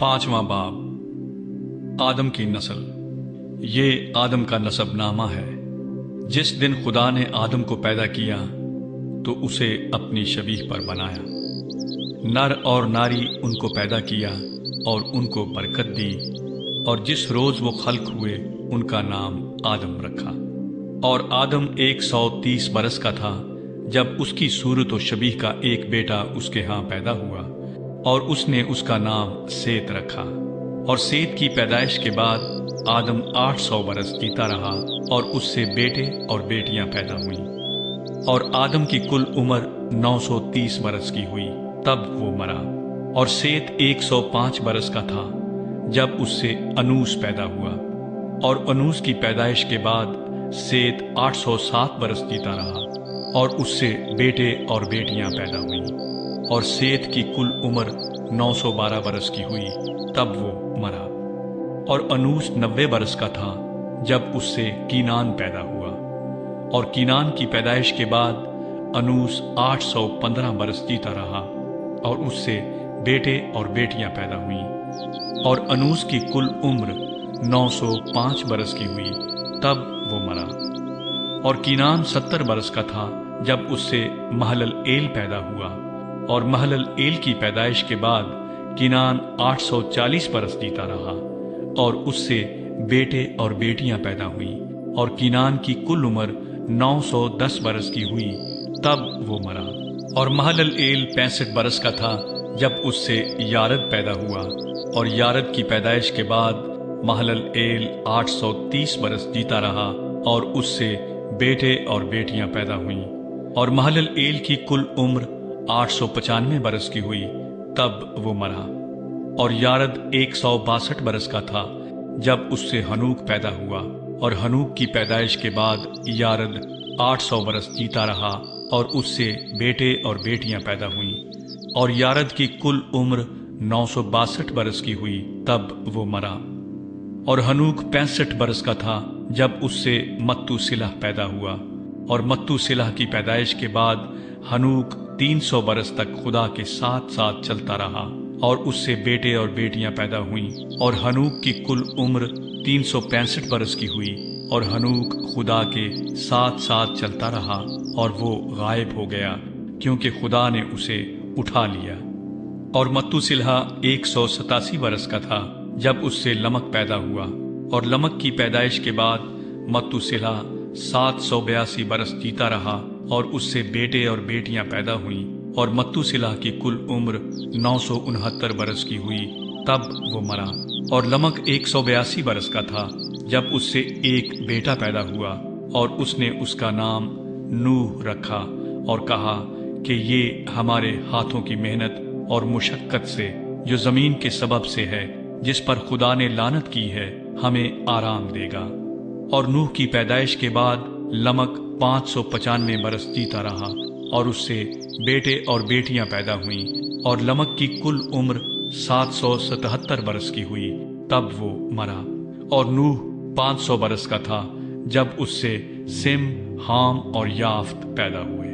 पांचवा बाब आदम की नस्ल। ये आदम का नसबनामा है। जिस दिन खुदा ने आदम को पैदा किया तो उसे अपनी शबीह पर बनाया। नर और नारी उनको पैदा किया और उनको बरकत दी, और जिस रोज वो खल्क हुए उनका नाम आदम रखा। और आदम 130 बरस का था जब उसकी सूरत और शबीह का एक बेटा उसके यहाँ पैदा हुआ, और उसने उसका नाम सेत रखा। और सेत की पैदाइश के बाद आदम 800 बरस जीता रहा, और उससे बेटे और बेटियां पैदा हुईं। और आदम की कुल उम्र 930 बरस की हुई, तब वो मरा। और सेत 105 बरस का था जब उससे अनूस पैदा हुआ। और अनूस की पैदाइश के बाद सेत 807 बरस जीता रहा, और उससे बेटे और बेटियां पैदा हुईं। और सेत की कुल उम्र 912 बरस की हुई, तब वो मरा। और अनूस 90 बरस का था जब उससे कीनान पैदा हुआ। और कीनान की पैदाइश के बाद अनूस 815 बरस जीता रहा, और उससे बेटे और बेटियां पैदा हुईं। और अनूस की कुल उम्र 905 बरस की हुई, तब वो मरा। और कीनान 70 बरस का था जब उससे महलल एल पैदा हुआ। और महलल एल की पैदाइश के बाद कीनान 840 बरस जीता रहा, और उससे बेटे और बेटियां पैदा हुईं। और कीनान की कुल उम्र 910 बरस की हुई, तब वो मरा। और महलल एल 65 बरस का था जब उससे यारद पैदा हुआ। और यारद की पैदाइश के बाद महलल एल 830 बरस जीता रहा, और उससे बेटे और बेटियां पैदा हुईं। और महलल एल की कुल उम्र 895 बरस की हुई, तब वो मरा। और यारद 162 बरस का था जब उससे हनूक पैदा हुआ। और हनूक की पैदाइश के बाद यारद 800 बरस जीता रहा, और उससे बेटे और बेटियां पैदा हुईं। और यारद की कुल उम्र 962 बरस की हुई, तब वो मरा। और हनूक 65 बरस का था जब उससे मत्तूसिलह पैदा हुआ। और मत्तूसिलह की पैदाइश के बाद हनूक 300 बरस तक खुदा के साथ साथ चलता रहा, और उससे बेटे और बेटियां पैदा हुईं। और हनूक की कुल उम्र 365 बरस की हुई। और हनूक खुदा के साथ साथ चलता रहा, और वो गायब हो गया क्योंकि खुदा ने उसे उठा लिया। और मत्तूसिलह 187 बरस का था जब उससे लमक पैदा हुआ। और लमक की पैदाइश के बाद मत्तूसिलह 782 बरस जीता रहा, और उससे बेटे और बेटियां पैदा हुईं। और मत्तूसिलह की कुल उम्र 969 बरस की हुई, तब वो मरा। और लमक 182 बरस का था जब उससे एक बेटा पैदा हुआ, और उसने उसका नाम नूह रखा, और कहा कि ये हमारे हाथों की मेहनत और मुशक्कत से, जो जमीन के सबब से है, जिस पर खुदा ने लानत की है, हमें आराम देगा। और नूह की पैदाइश के बाद लमक 595 बरस जीता रहा, और उससे बेटे और बेटियां पैदा हुईं। और लमक की कुल उम्र 777 बरस की हुई, तब वो मरा। और नूह 500 बरस का था जब उससे सिम, हाम और याफ्त पैदा हुए।